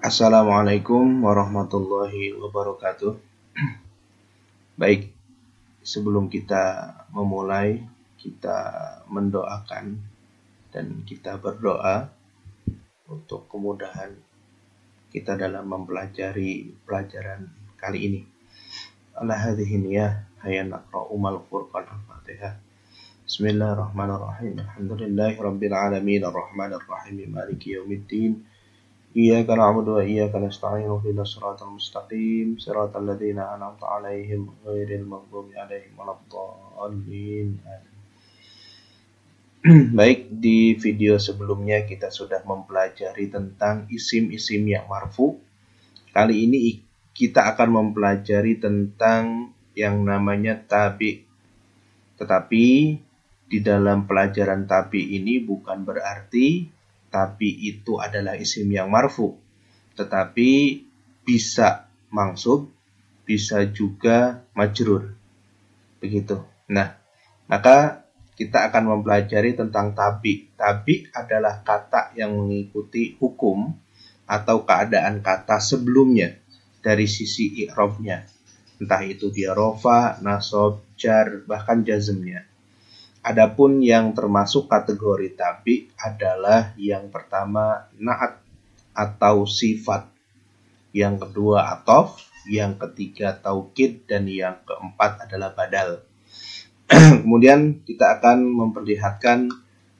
Assalamualaikum warahmatullahi wabarakatuh. Baik, sebelum kita memulai, kita mendoakan dan kita berdoa untuk kemudahan kita dalam mempelajari pelajaran kali ini. Ala hadhihi niyah hayya naqra'u mal furqan al-Fatihah. Bismillahirrahmanirrahim. Alhamdulillahi rabbil alamin arrahmanir rahim maliki yaumiddin. Iyyaka na'budu wa iyyaka nasta'in ihdinas siratal mustaqim siratal ladzina an'amta 'alaihim ghairil maghdubi 'alaihim waladdallin. Baik, di video sebelumnya kita sudah mempelajari tentang isim-isim yang marfu. Kali ini kita akan mempelajari tentang yang namanya tabi. Tetapi di dalam pelajaran tabi ini bukan berarti tabi itu adalah isim yang marfu, tetapi bisa mansub, bisa juga majrur. Begitu. Nah, maka kita akan mempelajari tentang tabi. Tabi adalah kata yang mengikuti hukum atau keadaan kata sebelumnya dari sisi i'rabnya. Entah itu dia rofa, nasab, jar, bahkan jazmnya. Adapun yang termasuk kategori tabi adalah yang pertama na'at atau sifat, yang kedua atof, yang ketiga taukid, dan yang keempat adalah badal. Kemudian kita akan memperlihatkan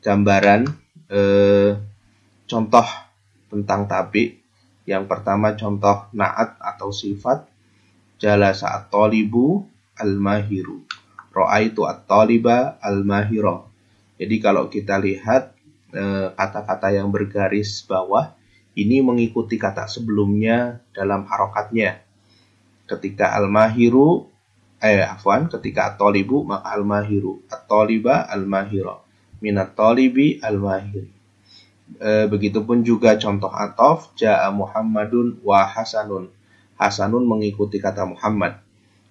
gambaran contoh tentang tabi. Yang pertama contoh na'at atau sifat, jalasa at-talibu al-mahiru, ra'aitu at-taliba al-mahira. Jadi kalau kita lihat kata-kata yang bergaris bawah ini mengikuti kata sebelumnya dalam harokatnya. Ketika al-mahiru ketika at-talibu maka al-mahiru, at-taliba al-mahira, minat talibi al-mahiri. Begitupun juga contoh atof, ja'a Muhammadun wa Hasanun. Hasanun mengikuti kata Muhammad.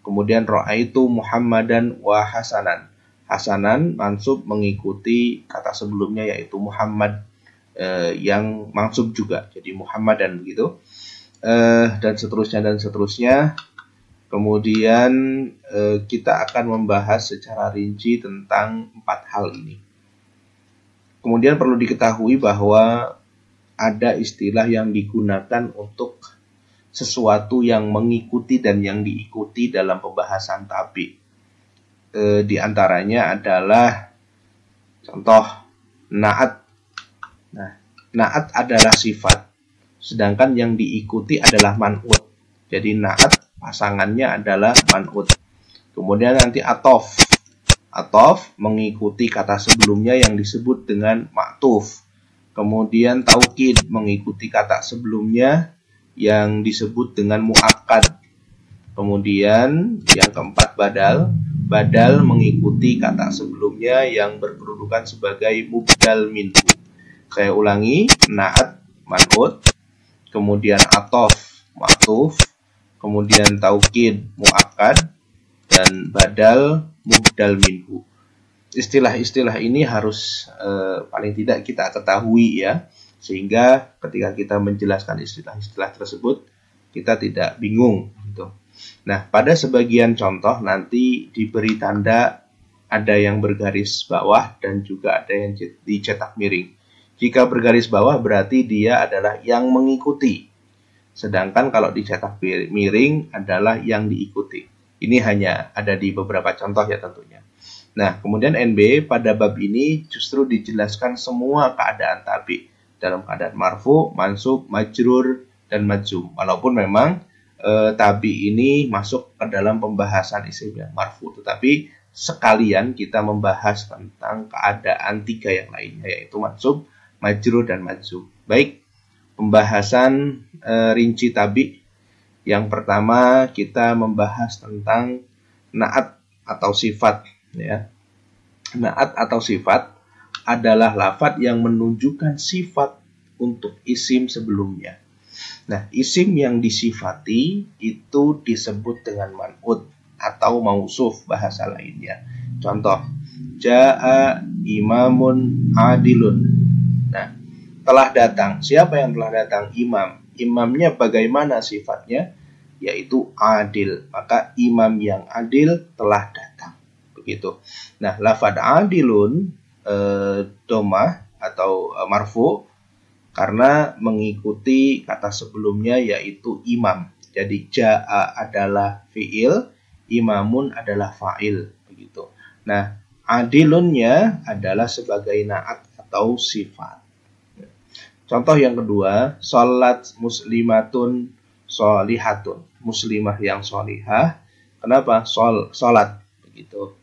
Kemudian ra'aitu Muhammadan wa Hasanan. Hasanan mansub mengikuti kata sebelumnya yaitu Muhammad yang mansub juga. Jadi Muhammadan begitu. Dan seterusnya. Kemudian kita akan membahas secara rinci tentang 4 hal ini. Kemudian perlu diketahui bahwa ada istilah yang digunakan untuk sesuatu yang mengikuti dan yang diikuti dalam pembahasan tabi. Di antaranya adalah contoh na'at. Nah, na'at adalah sifat, sedangkan yang diikuti adalah man'ut. Jadi na'at pasangannya adalah man'ut. Kemudian nanti atof. Atof mengikuti kata sebelumnya yang disebut dengan ma'tuf. Kemudian taukid mengikuti kata sebelumnya yang disebut dengan mu'akkad. Kemudian yang keempat badal. Badal mengikuti kata sebelumnya yang berkedudukan sebagai mubdal minhu. Saya ulangi, na'at man'ut, kemudian atof ma'tuf, kemudian taukid mu'akkad, dan badal mubdal minhu. Istilah-istilah ini harus paling tidak kita ketahui ya, sehingga ketika kita menjelaskan istilah-istilah tersebut kita tidak bingung gitu. Nah, pada sebagian contoh nanti diberi tanda, ada yang bergaris bawah dan juga ada yang dicetak miring. Jika bergaris bawah berarti dia adalah yang mengikuti, sedangkan kalau dicetak miring adalah yang diikuti. Ini hanya ada di beberapa contoh ya tentunya. Nah, kemudian NB pada bab ini justru dijelaskan semua keadaan tabi dalam keadaan marfu, mansub, majrur, dan majzum. Walaupun memang tabi ini masuk ke dalam pembahasan isim yang marfu, tetapi sekalian kita membahas tentang keadaan 3 yang lainnya, yaitu mansub, majrur, dan majzum. Baik, pembahasan rinci tabi. Yang pertama kita membahas tentang na'at atau sifat ya. Na'at atau sifat adalah lafadz yang menunjukkan sifat untuk isim sebelumnya. Nah, isim yang disifati itu disebut dengan man'ut atau mausuf bahasa lainnya. Contoh, ja'a imamun adilun. Nah, telah datang. Siapa yang telah datang? Imam. imamnya bagaimana sifatnya? Yaitu adil. Maka imam yang adil telah datang. Begitu. Nah, lafadz adilun domah atau marfu karena mengikuti kata sebelumnya yaitu imam. Jadi ja'a adalah fi'il, imamun adalah fa'il. Begitu. Nah, adilunnya adalah sebagai na'at atau sifat. Contoh yang kedua, sholat muslimatun sholihatun. Muslimah yang sholihah. Kenapa? Sholat. Begitu.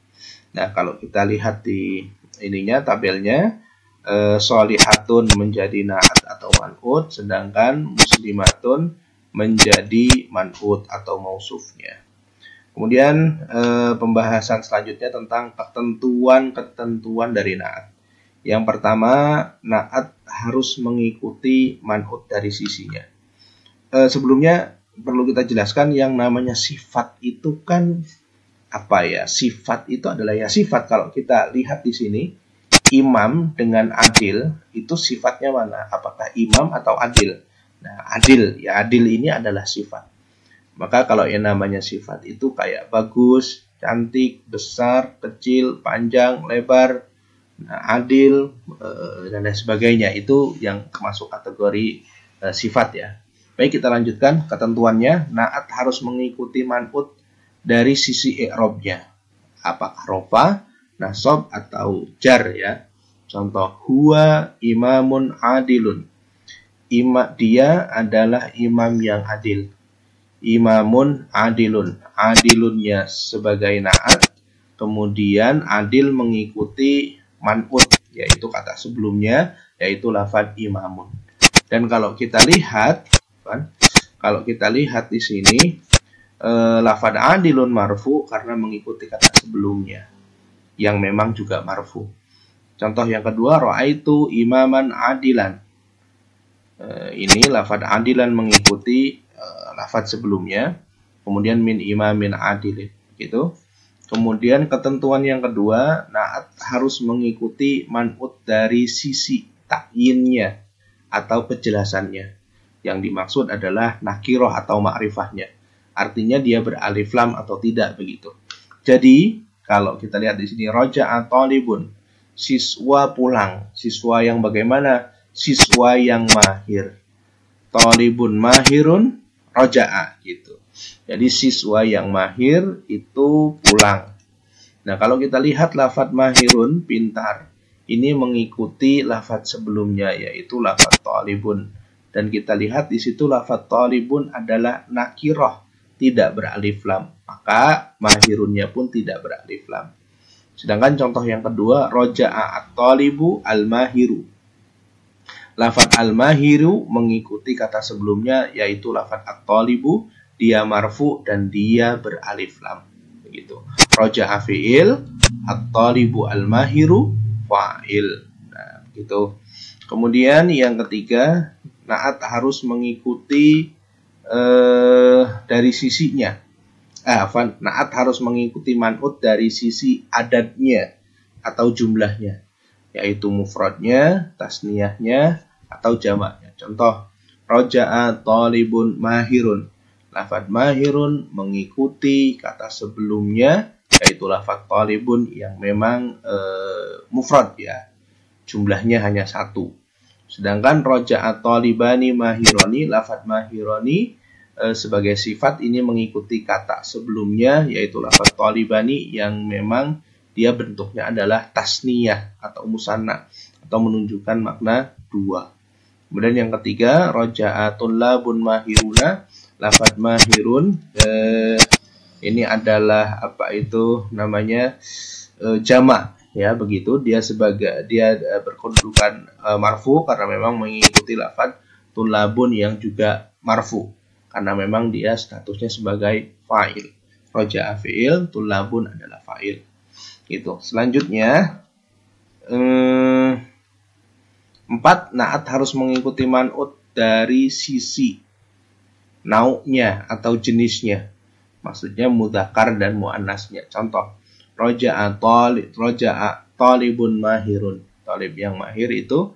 Nah, kalau kita lihat di ininya tabelnya, sholihatun menjadi na'at atau man'ut, sedangkan muslimatun menjadi man'ut atau mausufnya. Kemudian pembahasan selanjutnya tentang ketentuan-ketentuan dari na'at. Yang pertama, na'at harus mengikuti man'ut dari sisinya. Sebelumnya perlu kita jelaskan yang namanya sifat itu kan apa ya? Sifat itu adalah ya sifat. Kalau kita lihat di sini, imam dengan adil itu sifatnya mana? Apakah imam atau adil? Nah, adil. Ya, adil ini adalah sifat. Maka kalau yang namanya sifat itu kayak bagus, cantik, besar, kecil, panjang, lebar, adil, dan lain sebagainya. Itu yang masuk kategori sifat ya. Baik, kita lanjutkan ketentuannya. Na'at harus mengikuti man'ut dari sisi i'rabnya. Apakah rofa, nasab, atau jar ya. Contoh, huwa imamun adilun. Dia adalah imam yang adil. Imamun adilun. Adilunnya sebagai na'at. Kemudian adil mengikuti man'ut, yaitu kata sebelumnya, yaitu lafadz imamun. Dan kalau kita lihat di sini, lafadz adilun marfu karena mengikuti kata sebelumnya, yang memang juga marfu. Contoh yang kedua, ra'aitu imaman adilan. Ini lafadz adilan mengikuti lafadz sebelumnya, kemudian min imamin adilin, gitu. Kemudian ketentuan yang kedua, na'at harus mengikuti man'ut dari sisi ta'yinnya atau penjelasannya. Yang dimaksud adalah nakiroh atau ma'rifahnya. Artinya dia beralif lam atau tidak, begitu. Jadi kalau kita lihat di sini, roja'a talibun, siswa pulang. Siswa yang bagaimana? Siswa yang mahir. Talibun mahirun roja'a, gitu. Jadi siswa yang mahir itu pulang. Nah, kalau kita lihat lafadz mahirun, pintar, ini mengikuti lafadz sebelumnya, yaitu lafadz talibun. Dan kita lihat di situ lafadz talibun adalah nakiroh, tidak beralif lam. Maka mahirunnya pun tidak beralif lam. Sedangkan contoh yang kedua, roja'a at-talibu al-mahiru. Lafadz al-mahiru mengikuti kata sebelumnya, yaitu lafadz at-talibu, dia marfu dan dia beralif lam. Begitu. Roja'a fi'il, at-talibu al-mahiru fa'il. Nah, begitu. Kemudian yang ketiga, na'at harus mengikuti dari sisinya. Na'at harus mengikuti man'ut dari sisi adatnya atau jumlahnya, yaitu mufradnya, tasniyahnya, atau jamaknya. Contoh, roja'a talibun mahirun. Lafadz mahirun mengikuti kata sebelumnya, yaitu lafadz talibun yang memang mufrad ya. Jumlahnya hanya satu. Sedangkan roja'a talibani mahironi, lafadz mahironi sebagai sifat ini mengikuti kata sebelumnya, yaitu lafadz talibani yang memang dia bentuknya adalah tasniyah atau musanna atau menunjukkan makna dua. Kemudian yang ketiga, roja'a tullabun mahiruna. Lafadz mahirun ini adalah jamak ya, begitu. Dia berkedudukan marfu karena memang mengikuti lafadz tullabun yang juga marfu karena memang dia statusnya sebagai fa'il. Roja'a fi'il, tullabun adalah fa'il. Gitu. Selanjutnya 4, na'at harus mengikuti man'ut dari sisi nau'nya atau jenisnya. Maksudnya mudzakkar dan muannasnya. Contoh, roja'a talibun mahirun. Talib yang mahir itu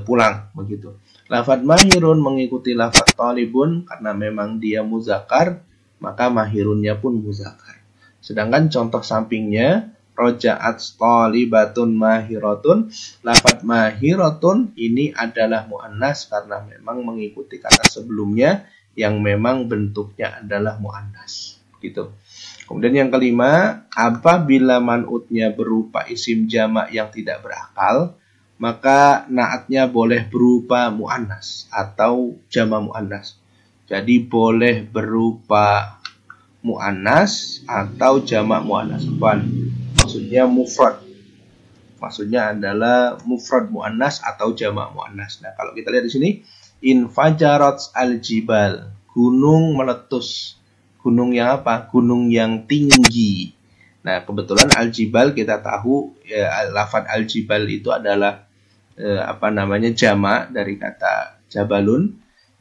pulang, begitu. Lafad mahirun mengikuti lafad talibun karena memang dia muzakkar, maka mahirunnya pun muzakkar. Sedangkan contoh sampingnya roja'at talibatun mahiratun, lafad mahiratun ini adalah muannas karena memang mengikuti kata sebelumnya yang memang bentuknya adalah muannas. Gitu. Kemudian yang kelima, apabila man'utnya berupa isim jamak yang tidak berakal, maka naatnya boleh berupa mu'annas atau jamak mu'annas. Jadi boleh berupa mu'annas atau jamak mu'annas. Maksudnya mufrad. Maksudnya adalah mufrad mu'annas atau jamak mu'annas. Nah, kalau kita lihat di sini, infajarat al-jibal, gunung meletus. Gunung yang apa? Gunung yang tinggi. Nah, kebetulan al-jibal kita tahu ya, lafad al-jibal itu adalah jamak dari kata jabalun.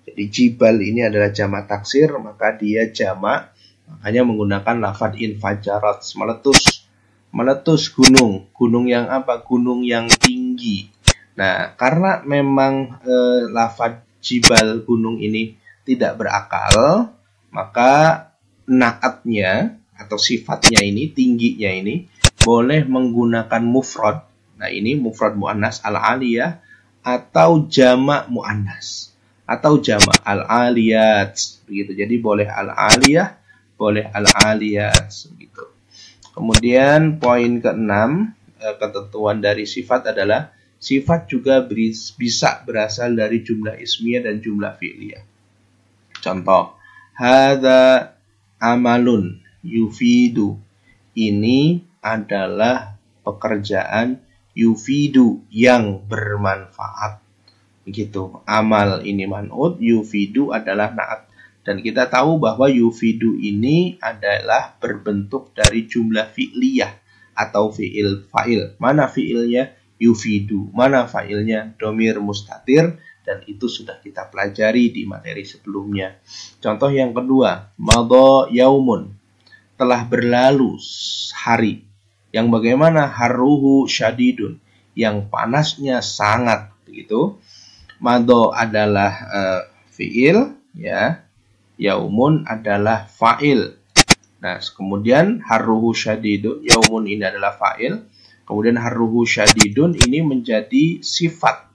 Jadi jibal ini adalah jamak taksir, maka dia jamak. Makanya menggunakan lafad infajarat, meletus. Meletus gunung. Gunung yang apa? Gunung yang tinggi. Nah, karena memang lafad jibal gunung ini tidak berakal, maka naatnya atau sifatnya ini, tingginya ini boleh menggunakan mufrad. Nah, ini mufrad muannas al-aliyah atau jamak muannas atau jamak al-aliyat begitu. Jadi boleh al-aliyah, boleh al-aliyat begitu. Kemudian poin ke-6, ketentuan dari sifat adalah sifat juga bisa berasal dari jumlah ismiyah dan jumlah fi'liyah. Contoh, hadza amalun yufidu, ini adalah pekerjaan yufidu yang bermanfaat. Begitu. Amal ini man'ut, yufidu adalah naat. Dan kita tahu bahwa yufidu ini adalah berbentuk dari jumlah fi'liyah atau fi'il fa'il. Mana fi'ilnya? Yufidu. Mana fa'ilnya? Domir mustatir. Dan itu sudah kita pelajari di materi sebelumnya. Contoh yang kedua, madha yaumun, telah berlalu hari. Yang bagaimana? Harruhu syadidun, yang panasnya sangat. Begitu. Madha adalah fi'il, ya. Yaumun adalah fa'il. Nah, kemudian harruhu syadidun, yaumun ini adalah fa'il. Kemudian harruhu syadidun ini menjadi sifat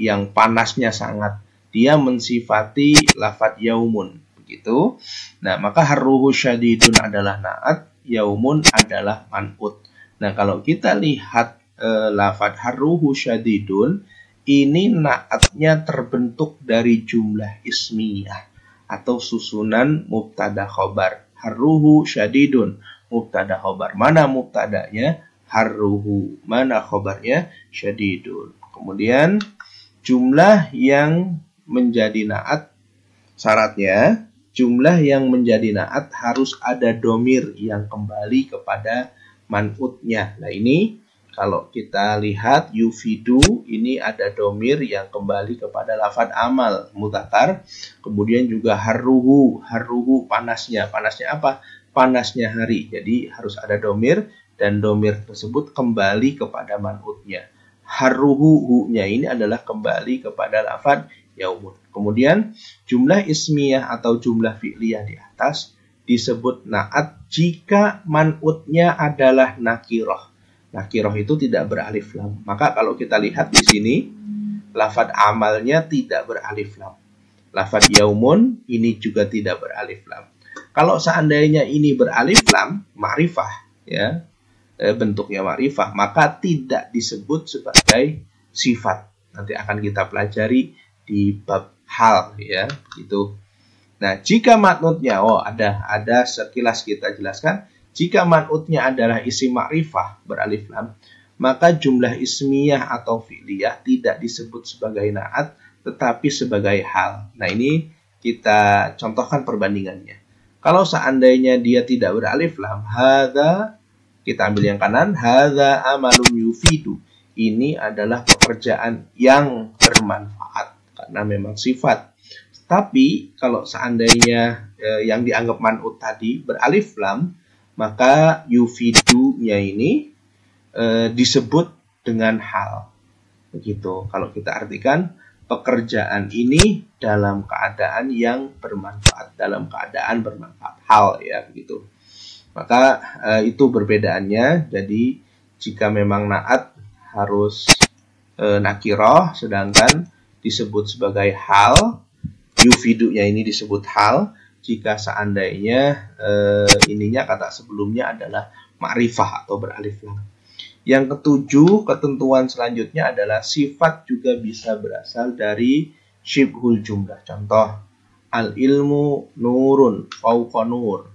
yang panasnya sangat. Dia mensifati lafadz yaumun, begitu. Nah, maka harruhu syadidun adalah naat, yaumun adalah man'ut. Nah, kalau kita lihat lafadz harruhu syadidun, ini naatnya terbentuk dari jumlah ismiyah atau susunan mubtada khobar. Harruhu syadidun, mubtada khobar. Mana mubtadanya? Harruhu. Mana khobarnya? Syadidun. Kemudian jumlah yang menjadi naat, syaratnya jumlah yang menjadi naat harus ada domir yang kembali kepada man'utnya. Nah, ini kalau kita lihat yufidu, ini ada domir yang kembali kepada lafadz amal mudzakkar. Kemudian juga harruhu, harruhu panasnya. Panasnya apa? Panasnya hari. Jadi harus ada domir, dan domir tersebut kembali kepada man'utnya. Harruhu, hu-nya ini adalah kembali kepada lafadz yaumun. Kemudian jumlah ismiyah atau jumlah fi'liyah di atas disebut naat jika man'utnya adalah nakirah. Nakirah itu tidak beralif lam. Maka kalau kita lihat di sini, lafadz amalnya tidak beralif lam. Lafadz yaumun ini juga tidak beralif lam. Kalau seandainya ini beralif lam, ma'rifah, ya, bentuknya ma'rifah, maka tidak disebut sebagai sifat. Nanti akan kita pelajari di bab hal, ya, gitu. Nah, jika man'utnya, ada sekilas kita jelaskan, jika man'utnya adalah isim ma'rifah beralif lam, maka jumlah ismiyah atau fi'liyah tidak disebut sebagai naat, tetapi sebagai hal. Nah, ini kita contohkan perbandingannya. Kalau seandainya dia tidak beralif lam, hadza, kita ambil yang kanan, hadza amalun yufidu. Ini adalah pekerjaan yang bermanfaat karena memang sifat. Tapi kalau seandainya yang dianggap man'ut tadi beralif lam, maka yufidu-nya ini disebut dengan hal. Begitu. Kalau kita artikan pekerjaan ini dalam keadaan yang bermanfaat, dalam keadaan bermanfaat hal ya begitu. Maka itu perbedaannya. Jadi jika memang naat harus nakiroh, sedangkan disebut sebagai hal, yufidunya ini disebut hal. Jika seandainya ininya kata sebelumnya adalah ma'rifah atau beralif lam. Yang ketujuh, ketentuan selanjutnya adalah sifat juga bisa berasal dari syibhul jumlah. Contoh, al-ilmu nurun fauqa nur.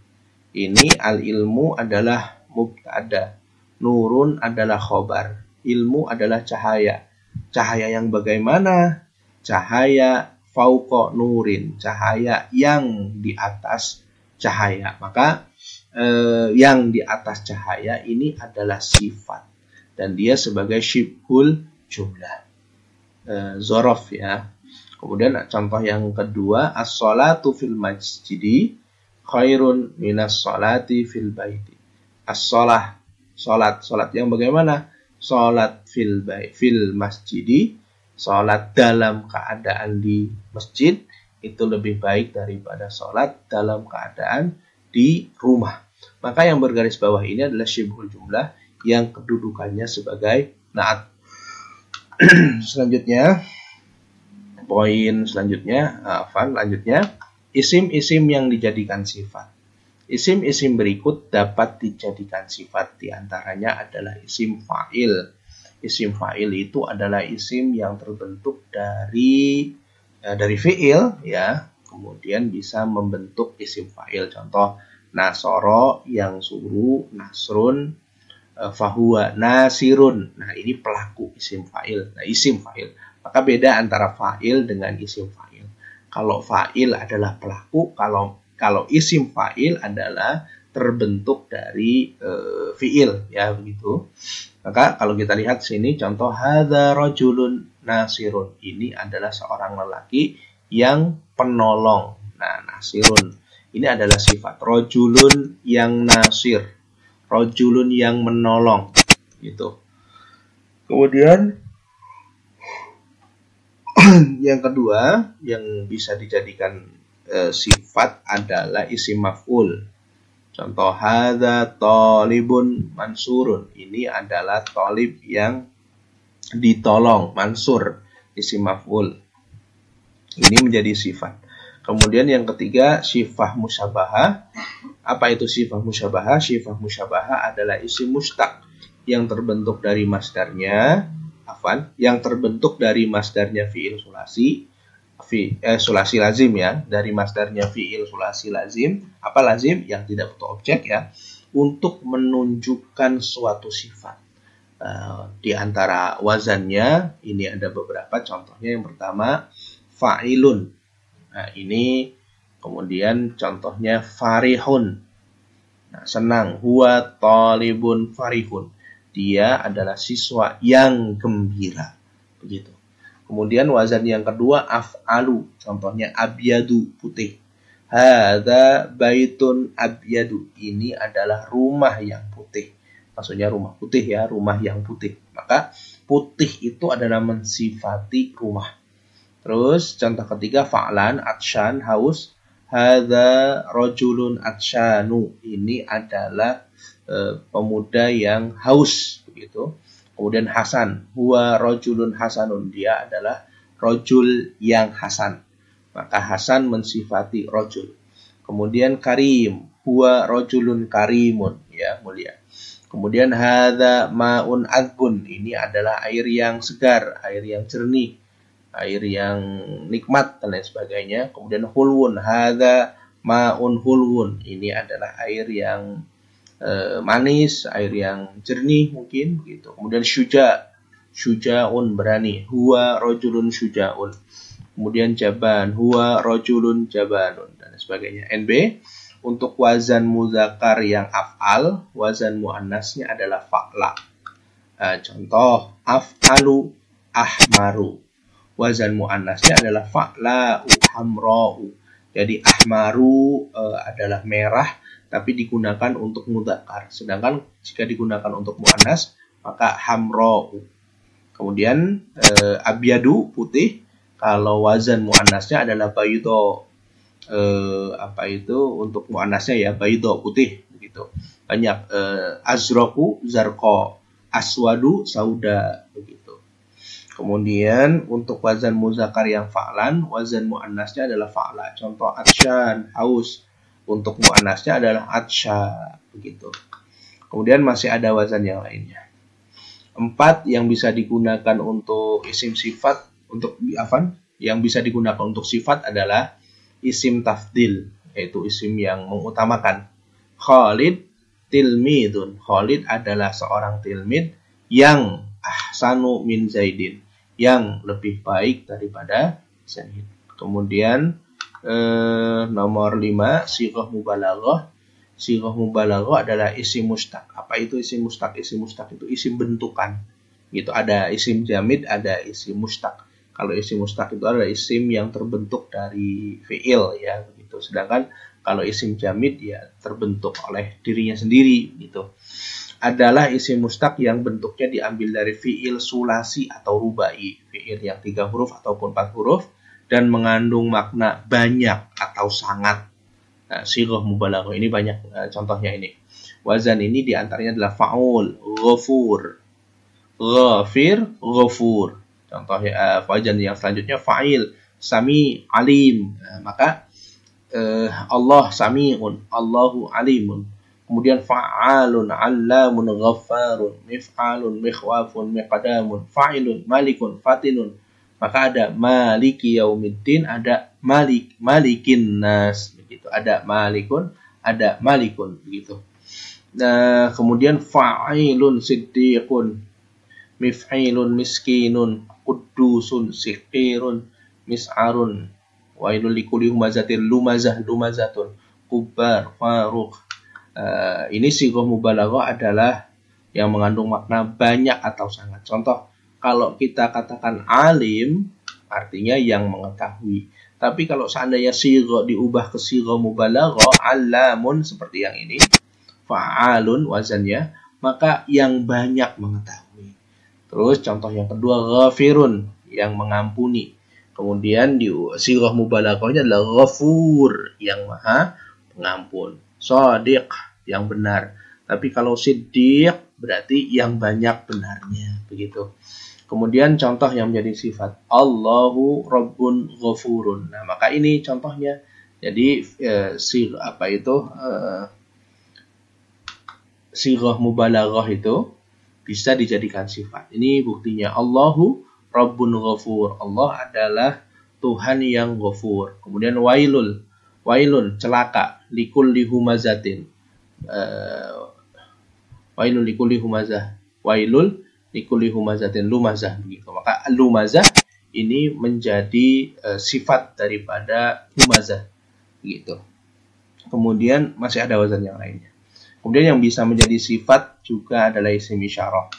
Ini al-ilmu adalah mubtada, nurun adalah khobar, ilmu adalah cahaya. Cahaya yang bagaimana? Cahaya fauqa nurin, cahaya yang di atas cahaya. Maka yang di atas cahaya ini adalah sifat. Dan dia sebagai syibhul jumlah. Zorof ya. Kemudian contoh yang kedua, as-salatu fil masjidi khairun minas salati fil baiti. As-salah, salat yang bagaimana? Salat fil masjidi, salat dalam keadaan di masjid itu lebih baik daripada salat dalam keadaan di rumah. Maka yang bergaris bawah ini adalah syibhul jumlah yang kedudukannya sebagai naat. Selanjutnya, poin selanjutnya, lanjutnya, isim-isim yang dijadikan sifat. Isim-isim berikut dapat dijadikan sifat, diantaranya adalah isim fa'il. Isim fa'il itu adalah isim yang terbentuk dari fi'il, ya, kemudian bisa membentuk isim fa'il. Contoh, nasoro yang suruh, nasrun, fahuwa nasirun. Nah, ini pelaku isim fa'il. Nah, isim fa'il. Maka beda antara fa'il dengan isim fa'il. Kalau fa'il adalah pelaku, kalau isim fa'il adalah terbentuk dari fi'il ya begitu. Maka kalau kita lihat sini contoh hadza rajulun nasirun. Ini adalah seorang lelaki yang penolong. Nah, nasirun ini adalah sifat. Rajulun yang nasir. Rajulun yang menolong gitu. Kemudian yang kedua yang bisa dijadikan sifat adalah isim maf'ul. Contoh hadza talibun mansurun. Ini adalah talib yang ditolong, mansur, isim maf'ul. Ini menjadi sifat. Kemudian yang ketiga sifah musyabahah. Apa itu sifah musyabahah? Sifah musyabahah adalah isim mustaq yang terbentuk dari masdarnya, yang terbentuk dari masdarnya fi'il sulasi, sulasi lazim ya, dari masdarnya fi'il sulasi lazim. Apa lazim? Yang tidak butuh objek ya, untuk menunjukkan suatu sifat. Di antara wazannya ini ada beberapa contohnya. Yang pertama fa'ilun. Nah, ini kemudian contohnya farihun. Nah, senang. Huwa talibun farihun. Dia adalah siswa yang gembira. Begitu. Kemudian wazan yang kedua af'alu. Contohnya abyadu, putih. Hadza baitun abyadu. Ini adalah rumah yang putih. Maksudnya rumah putih ya, rumah yang putih. Maka putih itu adalah mensifati rumah. Terus contoh ketiga fa'lan, atsyan, haus. Hadza rajulun atsyanu. Ini adalah pemuda yang haus begitu. Kemudian hasan, huwa rajulun hasanun. Dia adalah rajul yang hasan. Maka hasan mensifati rajul. Kemudian karim, huwa rajulun karimun, ya, mulia. Kemudian hadza ma'un adzbun. Ini adalah air yang segar, air yang jernih, air yang nikmat dan lain sebagainya. Kemudian hulwun, hadza ma'un hulwun. Ini adalah air yang manis, air yang jernih mungkin begitu. Kemudian syuja'un, berani. Huwa rajulun syuja'un. Kemudian jaban, huwa rajulun jabanun dan sebagainya. NB untuk wazan muzakkar yang af'al, wazan muannasnya adalah fa'la. Contoh af'alu ahmaru. Wazan muannasnya adalah fa'la'u hamra'u. Jadi ahmaru adalah merah tapi digunakan untuk mudzakkar. Sedangkan jika digunakan untuk muannas maka hamra'u. Kemudian abyadu putih, kalau wazan muannasnya adalah baydo. Untuk muannasnya ya baydo putih begitu. Banyak azraku zarqa, aswadu sauda begitu. Kemudian untuk wazan muzakkar yang fa'lan, wazan muannasnya adalah fa'la. Contoh atsyan, haus. Untuk muannasnya adalah atsya begitu. Kemudian masih ada wazan yang lainnya. 4 yang bisa digunakan untuk isim sifat, untuk yang bisa digunakan untuk sifat adalah isim tafdil, yaitu isim yang mengutamakan. Khalid tilmidun. Khalid adalah seorang tilmid yang ahsanu min Zaidin, yang lebih baik daripada Zaid. Kemudian nomor 5, sighah mubalaghah. Sighah mubalaghah adalah isim mustaq. Apa itu isim mustaq? Isim mustaq itu isim bentukan. Gitu, ada isim jamid, ada isim mustaq. Kalau isim mustaq itu adalah isim yang terbentuk dari fi'il ya begitu. Sedangkan kalau isim jamid ya terbentuk oleh dirinya sendiri gitu. Adalah isim mustaq yang bentuknya diambil dari fi'il sulasi atau rubai, fi'il yang 3 huruf ataupun 4 huruf dan mengandung makna banyak atau sangat. Nah, sighah mubalaghah ini banyak contohnya ini. Wazan ini diantaranya adalah fa'ul, ghafur, ghafir, ghafur. Contohnya wazan yang selanjutnya fa'il, sami, alim. Nah, maka Allah sami'un, Allahu alimun. Kemudian fa'alun, allamun, ghaffarun, mif'alun, mikhwafun, miqdamun, fa'ilun, malikun, fatinun. Maka ada maliki yaumiddin, ada malikin nas begitu. Ada malikun, ada malikun begitu. Nah, kemudian fa'ilun siddiqun, mif'ilun miskinun, qudusun siqirun, mis'arun, wailul likulli humazatin lumazatun, kubar, faruq. Ini sighah mubalaghah adalah yang mengandung makna banyak atau sangat. Contoh, kalau kita katakan alim, artinya yang mengetahui. Tapi kalau seandainya sighah diubah ke sighah mubalaghah, allamun seperti yang ini, fa'alun wazannya, maka yang banyak mengetahui. Terus contoh yang kedua, ghafirun, yang mengampuni. Kemudian di sighah mubalaghahnya adalah ghafur, yang maha pengampun. Shadiq, yang benar. Tapi kalau siddiq berarti yang banyak benarnya begitu. Kemudian contoh yang menjadi sifat, Allahu Rabbun Ghafurun. Nah, maka ini contohnya. Jadi sighah mubalaghah itu bisa dijadikan sifat. Ini buktinya, Allahu Rabbun Ghafur. Allah adalah Tuhan yang Ghafur. Kemudian wailun, celaka, likulli humazatin. Wailul likulli humazah. Wailul likulli humazatin lumazah begitu. Maka lumazah ini menjadi sifat daripada humazah begitu. Kemudian masih ada wazan yang lainnya. Kemudian yang bisa menjadi sifat juga adalah isim isyarah.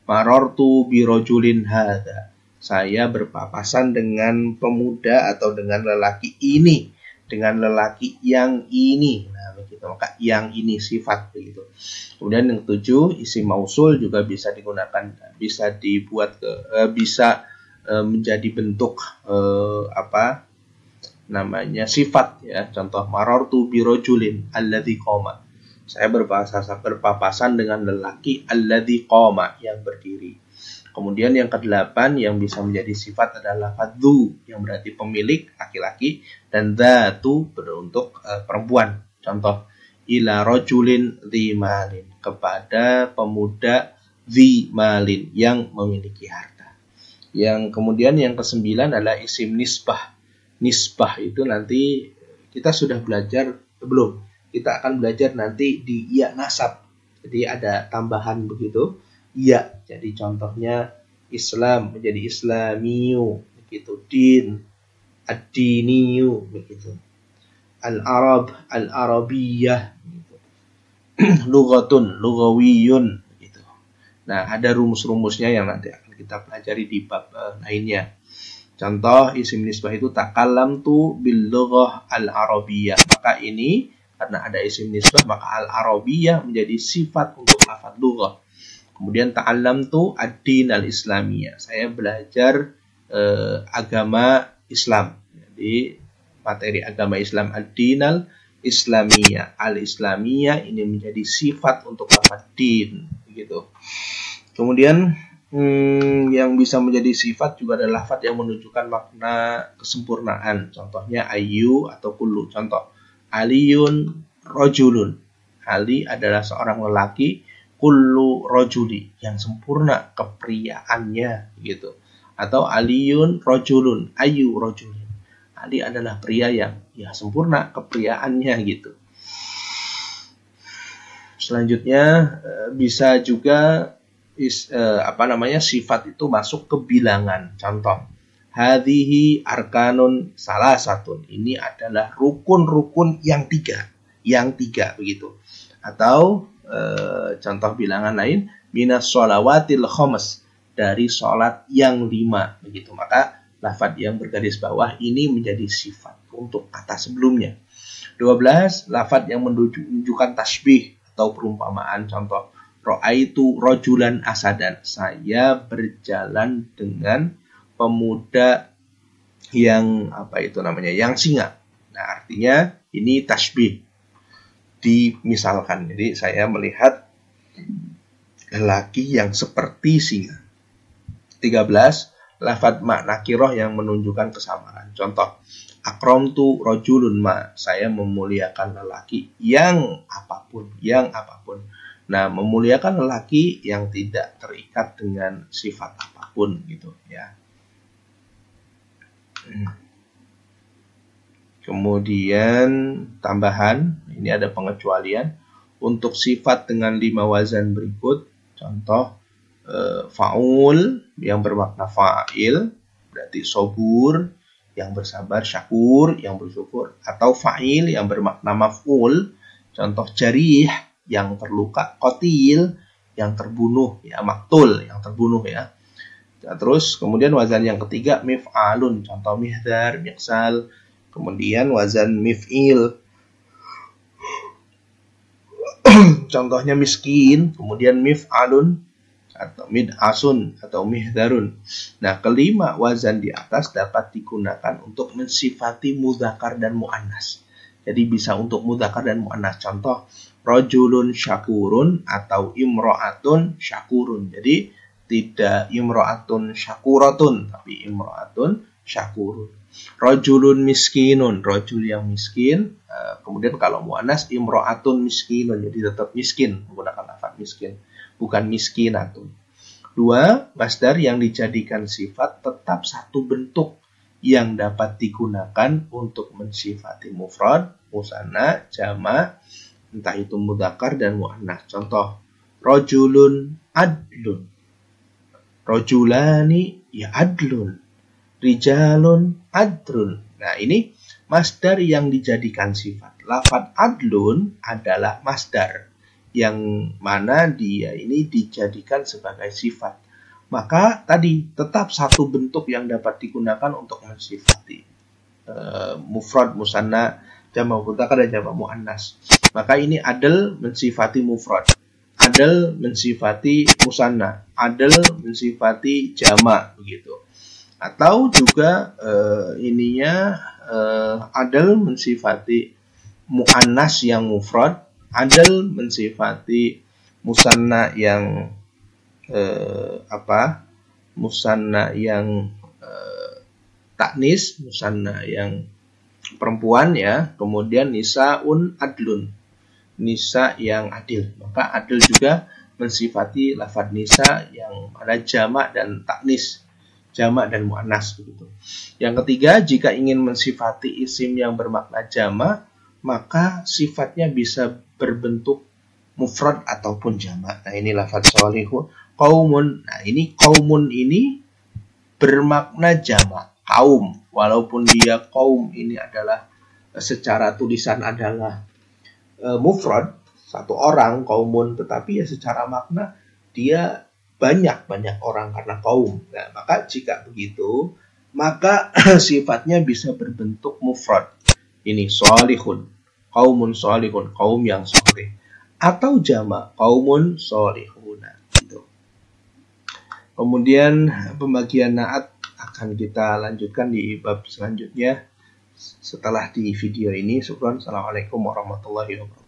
Marartu bi rajulin hadza. Saya berpapasan dengan pemuda atau dengan lelaki ini, dengan lelaki yang ini. Nah, begitu. Maka yang ini sifat begitu. Kemudian yang 7, isim mausul juga bisa digunakan, bisa dibuat bisa menjadi bentuk sifat ya. Contoh, marartu bi rajulin alladzi qama. Saya berpapasan dengan lelaki alladzi qama, yang berdiri. Kemudian yang ke-8 yang bisa menjadi sifat adalah fadzu, yang berarti pemilik, laki-laki, dan dzatu beruntuk perempuan. Contoh, ila rajulin dzi malin, kepada pemuda dzi malin, yang memiliki harta. Yang kemudian yang ke-9 adalah isim nisbah. Nisbah itu nanti kita sudah belajar, belum? Kita akan belajar nanti di ya nasab. Jadi ada tambahan begitu. Ya, jadi contohnya Islam menjadi Islamiyu, begitu. Din, ad-diniyu, begitu. Al-Arab, al-Arabiyah, begitu. Lughatun, lugawiyun, begitu. Nah, ada rumus-rumusnya yang nanti akan kita pelajari di bab lainnya. Contoh isim nisbah itu takallamtu bil lughah al-Arabiyah. Maka ini karena ada isim nisbah, maka al-Arabiyah menjadi sifat untuk lafaz lughah. Kemudian ta'allamtu ad-din al-islamiyah. Saya belajar agama Islam. Jadi materi agama Islam ad-din al-islamiyah. Al-islamiyah ini menjadi sifat untuk lafaz din gitu. Kemudian yang bisa menjadi sifat juga adalah lafaz yang menunjukkan makna kesempurnaan. Contohnya ayu atau kullu. Contoh, aliyun rojulun. Ali adalah seorang lelaki, kullu rojuli, yang sempurna kepriaannya gitu. Atau aliyun rojulun, ayu rojulin. Ali adalah pria yang sempurna kepriaannya gitu. Selanjutnya bisa juga sifat itu masuk ke bilangan. Contoh, hadhihi arkanun salasatun. Ini adalah rukun-rukun yang tiga begitu. Atau contoh bilangan lain, minas sholawatil khomas, dari sholat yang 5 begitu. Maka lafaz yang bergaris bawah ini menjadi sifat untuk kata sebelumnya. 12, lafaz yang menunjukkan tasbih atau perumpamaan. Contoh, ro'aitu rojulan asadan. Saya berjalan dengan pemuda yang yang singa. Nah, artinya ini tasbih dimisalkan. Jadi saya melihat lelaki yang seperti singa. 13, lafaz makna kiroh yang menunjukkan kesamaan. Contoh, akramtu rojulun ma. Saya memuliakan lelaki yang apapun. Nah, memuliakan lelaki yang tidak terikat dengan sifat apapun gitu ya. Kemudian tambahan, ini ada pengecualian untuk sifat dengan 5 wazan berikut. Contoh, faul yang bermakna fa'il, berarti sobur yang bersabar, syakur yang bersyukur, atau fa'il yang bermakna maf'ul. Contoh, jarih yang terluka, qatil yang terbunuh, maktul yang terbunuh ya. Terus kemudian wazan yang ketiga mif'alun, contoh mihdar, miqsal. Kemudian wazan mif'il, contohnya miskin. Kemudian mif'alun atau mid'asun atau mihdarun. Nah, kelima wazan di atas dapat digunakan untuk mensifati mudzakkar dan muannas. Jadi bisa untuk mudzakkar dan muannas. Contoh, rojulun syakurun atau imro'atun syakurun. Jadi tidak imro'atun syakuratun, tapi imro'atun syakurun. Rojulun miskinun, rojul yang miskin. Kemudian kalau muannas imro'atun miskinun, jadi tetap miskin, menggunakan lafaz miskin, bukan miskinatun. 2, masdar yang dijadikan sifat tetap satu bentuk yang dapat digunakan untuk mensifati mufrad, musanna, jama', entah itu mudzakkar dan muannas. Contoh, rojulun adlun, rojulani adlun, rijalun adrun. Nah, ini masdar yang dijadikan sifat. Lafaz adlun adalah masdar yang mana dia ini dijadikan sebagai sifat. Maka tadi tetap satu bentuk yang dapat digunakan untuk mensifati mufrad, musanna, jama' mudzakkar dan jama' muannas. Maka ini adl mensifati mufrad, adl mensifati musanna, adl mensifati jama' begitu. Atau juga adl mensifati muannas yang mufrad, adl mensifati musanna yang musanna yang taknis, musanna yang perempuan ya. Kemudian nisaun adlun, nisa yang adil. Maka adil juga mensifati lafaz nisa yang ada jamak dan taknis, jamak dan muannas begitu. Yang ketiga, jika ingin mensifati isim yang bermakna jamak, maka sifatnya bisa berbentuk mufrad ataupun jamak. Nah, ini lafaz sholihun, qaumun. Nah, ini qaumun ini bermakna jamak, kaum. Walaupun dia kaum ini adalah secara tulisan adalah mufrad, satu orang, qaumun, tetapi ya secara makna dia banyak orang karena kaum. Nah, maka jika begitu, maka sifatnya bisa berbentuk mufrad. Ini sholihun, qaumun sholihun, kaum yang soleh. Atau jamak, qaumun sholihuna gitu. Kemudian pembagian naat akan kita lanjutkan di bab selanjutnya setelah di video ini. Syukran. Assalamualaikum warahmatullahi wabarakatuh.